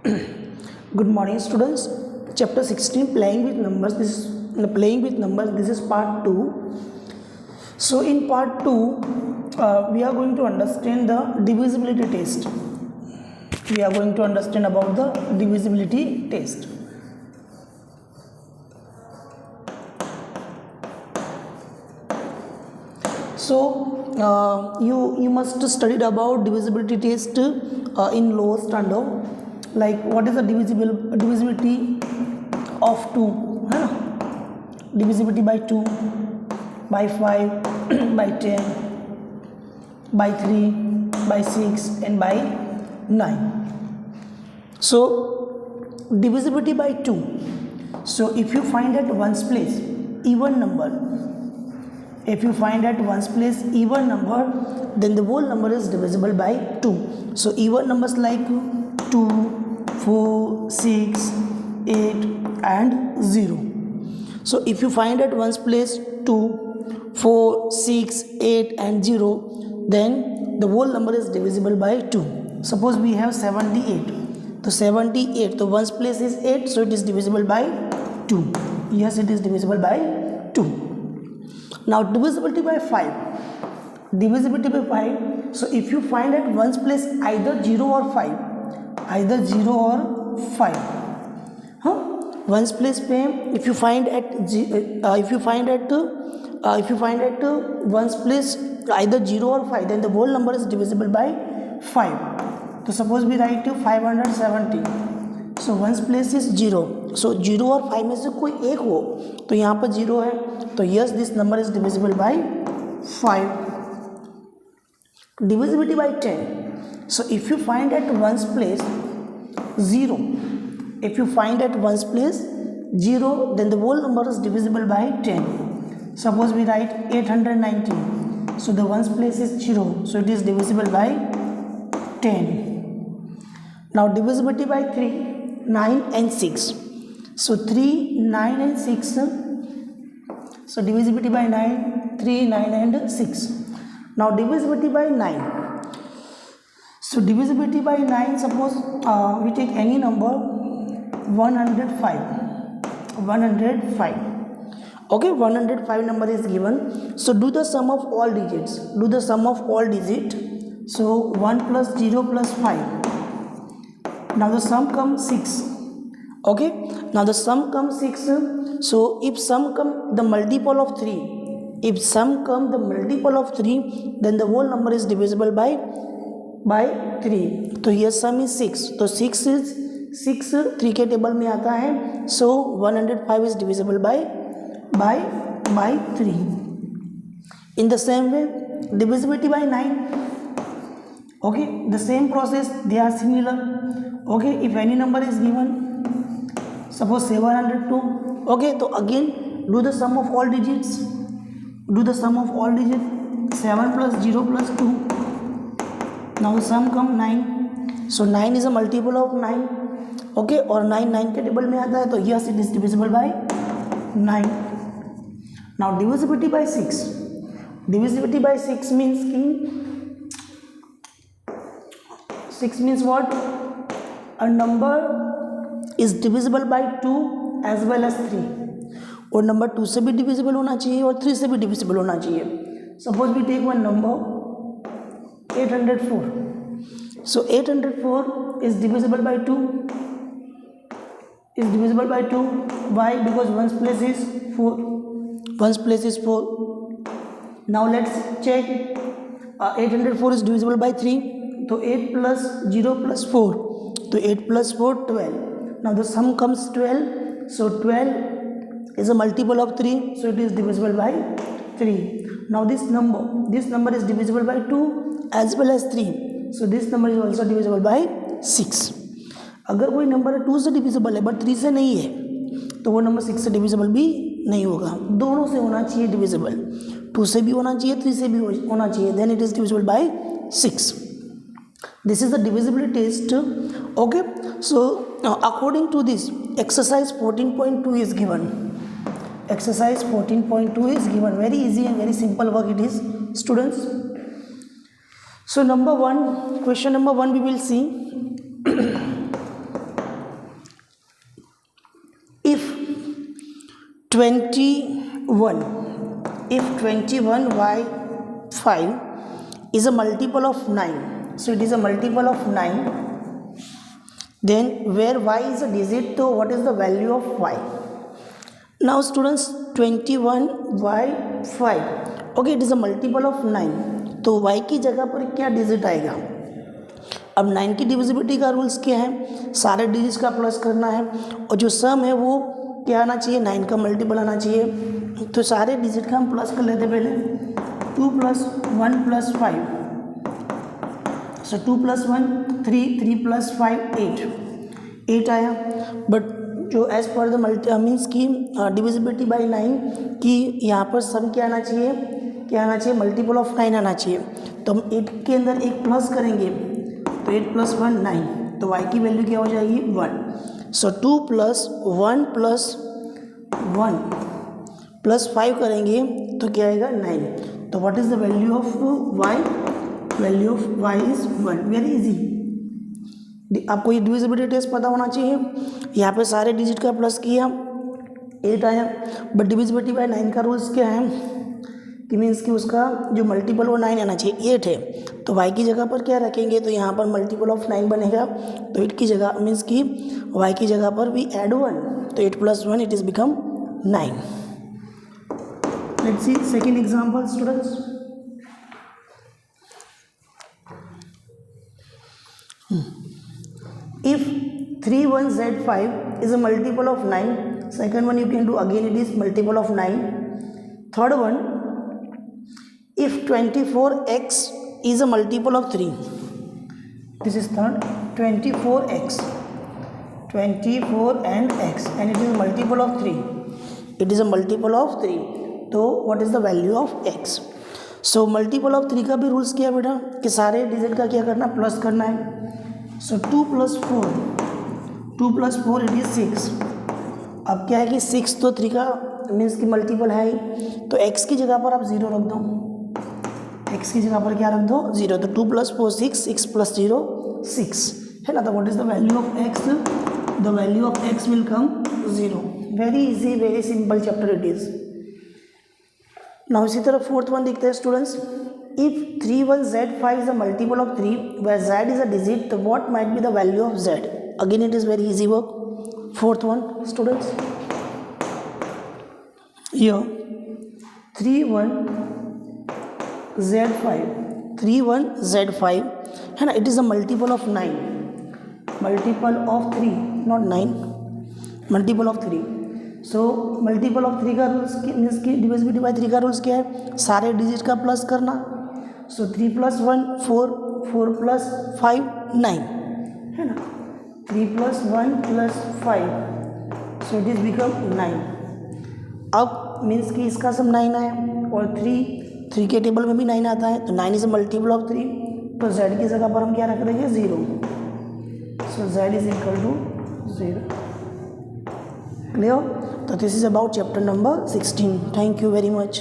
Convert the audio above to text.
Good morning, students. Chapter 16, playing with numbers. This is part 2. So in part 2, we are going to understand the divisibility test. We are going to understand about the divisibility test. So you must studied about divisibility test in lower standard. Like what is the divisibility of 2? Divisibility by 2, by 5, by 10, by 3, by 6 and by 9. So divisibility by 2. So if you find at ones place even number, then the whole number is divisible by 2. So even numbers like 2, 4, 6, 8 and 0. So if you find at ones place 2, 4, 6, 8 and 0, then the whole number is divisible by 2. Suppose we have 78. So 78, the ones place is 8, so it is divisible by 2. Yes, it is divisible by 2. Now divisibility by 5. Divisibility by 5. So if you find at ones place either 0 or 5, ones place पे if you find at ones place either 0 or 5, then the whole number is divisible by 5. So suppose we write 570. So ones place is 0. So 0 और 5 में से कोई एक हो, तो यहाँ पर 0 है, तो yes, this number is divisible by 5. Divisibility by 10. So if you find at ones place 0, then the whole number is divisible by 10. Suppose we write 819. So the ones place is 0, so it is divisible by 10. Now divisibility by 3, 9 and 6. So 3, 9 and 6. So divisibility by 9, 3, 9 and 6. Now divisibility by 9. So divisibility by 9, suppose we take any number 105. Okay, 105 number is given. So do the sum of all digits. So 1 plus 0 plus 5. Now the sum comes 6. Okay, now the sum comes 6. So if sum come the multiple of 3, then the whole number is divisible by 3. तो here sum is 6. तो 6 3 के table में आता है. So 105 is divisible by 3. In the same way, divisibility by 9. Okay, the same process, they are similar. Okay, if any number is given, suppose 702. Okay, so again do the sum of all digits. 7 plus 0 plus 2. Now the sum come 9. So 9 is a multiple of 9. Okay, और 9 के table में आता है, तो yes, it is divisible by 9. Now divisibility by 6. Divisibility by 6 means what? A number is divisible by 2 as well as 3. और number 2 से भी divisible होना चाहिए और 3 से भी डिविजिबल होना चाहिए. Suppose we take one number 804. So 804 is divisible by 2. Why? Because ones place is 4. Now let's check. 804 is divisible by 3. तो 8 plus 0 plus 4. तो 8 plus 4 12. Now the sum comes 12. So 12 is a multiple of 3, so it is divisible by 3. Now this number is divisible by 2 as well as 3, so this number is also divisible by 6. अगर कोई number 2 से divisible है but 3 से नहीं है, तो वो number 6 से डिविजिबल भी नहीं होगा. दोनों से होना चाहिए डिविजिबल. 2 से भी होना चाहिए, 3 से भी होना चाहिए, then it is divisible by 6. This is the divisibility test. Okay, so according to this, exercise 14.2 is given. Exercise 14.2 is given. Very easy and very simple work it is, students. So question number one we will see. 21. If 21/5 is a multiple of 9, so it is a multiple of 9, then where y is a digit, so what is the value of y? Now students, 21/5, okay, it is a multiple of 9, तो y की जगह पर क्या digit आएगा? अब 9 की divisibility का rules क्या है? सारे डिजिट्स का प्लस करना है और जो सम है वो क्या आना चाहिए? 9 का मल्टीपल आना चाहिए। तो सारे डिजिट का हम प्लस कर लेते पहले। 2 + 1 + 5, सो 2 + 1 3, 3 + 5 8 आया। बट जो एज पर द मीन्स की डिविजिबिलिटी बाई 9 की यहाँ पर सम क्या आना चाहिए? क्या आना चाहिए? मल्टीपल ऑफ 9 आना चाहिए। तो हम 8 के अंदर एक प्लस करेंगे, तो 8 + 1 9, तो y की वैल्यू क्या हो जाएगी? 1। सो 2 + 1 + 1 + 5 करेंगे तो क्या आएगा? 9। तो what is the value of y? Value of y is 1। Very easy. आपको ये डिविजिबिलिटी टेस्ट पता होना चाहिए। यहाँ पे सारे डिजिट का प्लस किया, 8 आया। बट डिविजिबिलिटी बाय 9 का रूल्स क्या है कि मीन्स कि उसका जो मल्टीपल वो 9 आना चाहिए, 8 है। तो y की जगह पर क्या रखेंगे? तो यहाँ पर मल्टीपल ऑफ 9 बनेगा, तो 8 की जगह मीन्स कि y की जगह पर भी ऐड 1, तो 8 + 1 it is become 9। Let's see second example students. If 31z5 is a multiple of 9, second one you can do again, it is multiple of 9. Third one, if 24x is a multiple of 3, this is third, 24x, 24 and x, and it is a multiple of 3. It is a multiple of 3. तो what is the value of x? So multiple of 3 का भी rules क्या है बेटा कि सारे digit का क्या करना? प्लस करना है। सो 2 + 4, 2 + 4 इट इज़ 6। अब क्या है कि 6 तो 3 का मीन्स की मल्टीपल है ही, तो x की जगह पर आप 0 रख दो। x की जगह पर क्या रख दो? 0। तो 2 + 4 6, 6 + 0 6 है ना। तो what is the value of x? The value of x will come 0। Very easy, very simple chapter it is. Now इसी तरह फोर्थ वन देखते हैं students. If 31z5 is a multiple of 3 where z is a digit, then what might be the value of z? Again it is very easy work. Fourth one students, here 31z5 है ना, it is a multiple of 9, multiple of 3, not 9, multiple of 3. So multiple of 3 का rules means की divisibility bye 3 का rules क्या है? सारे digit का plus करना। सो 3 + 1 4, 4 + 5 9 है ना। 3 + 1 + 5, सो इट इज़ बिकम 9। अब मीन्स कि इसका सम 9 आया और 3 के टेबल में भी 9 आता है, तो 9 इज अ मल्टीपल ऑफ 3, तो z की जगह पर हम क्या रख देंगे? 0। So z is equal to 0। Clear? So this is about chapter number 16. Thank you very much.